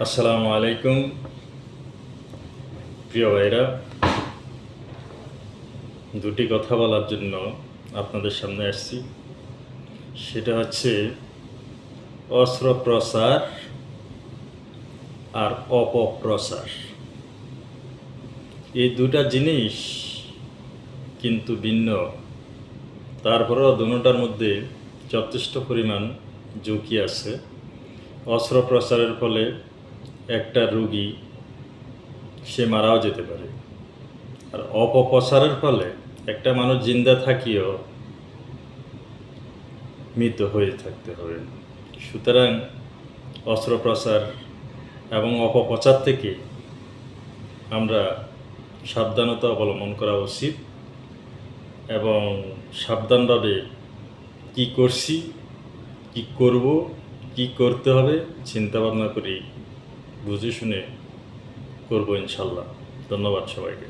আসসালামু আলাইকুম প্রিয় ভাইরা, দুটি কথা বলার জন্য আপনাদের সামনে আসছি। সেটা হচ্ছে অস্ত্রপ্রচার আর অপপ্রচার। এই দুটা জিনিস কিন্তু ভিন্ন, তারপরেও দুটোটার মধ্যে যথেষ্ট পরিমাণ ঝুঁকি আছে। অস্ত্রপ্রচারের ফলে একটা রোগী সে মারাও যেতে পারে, আর অপপ্রচারের ফলে একটা মানুষ জিন্দা থাকিও মৃত হয়ে থাকতে হবে। সুতরাং অস্ত্রপ্রচার এবং অপপ্রচার থেকে আমরা সাবধানতা অবলম্বন করা উচিত এবং সাবধানভাবে কি করছি, কি করব, কি করতে হবে চিন্তাভাবনা করি, বুঝে শুনে করব ইনশাল্লাহ। ধন্যবাদ সবাইকে।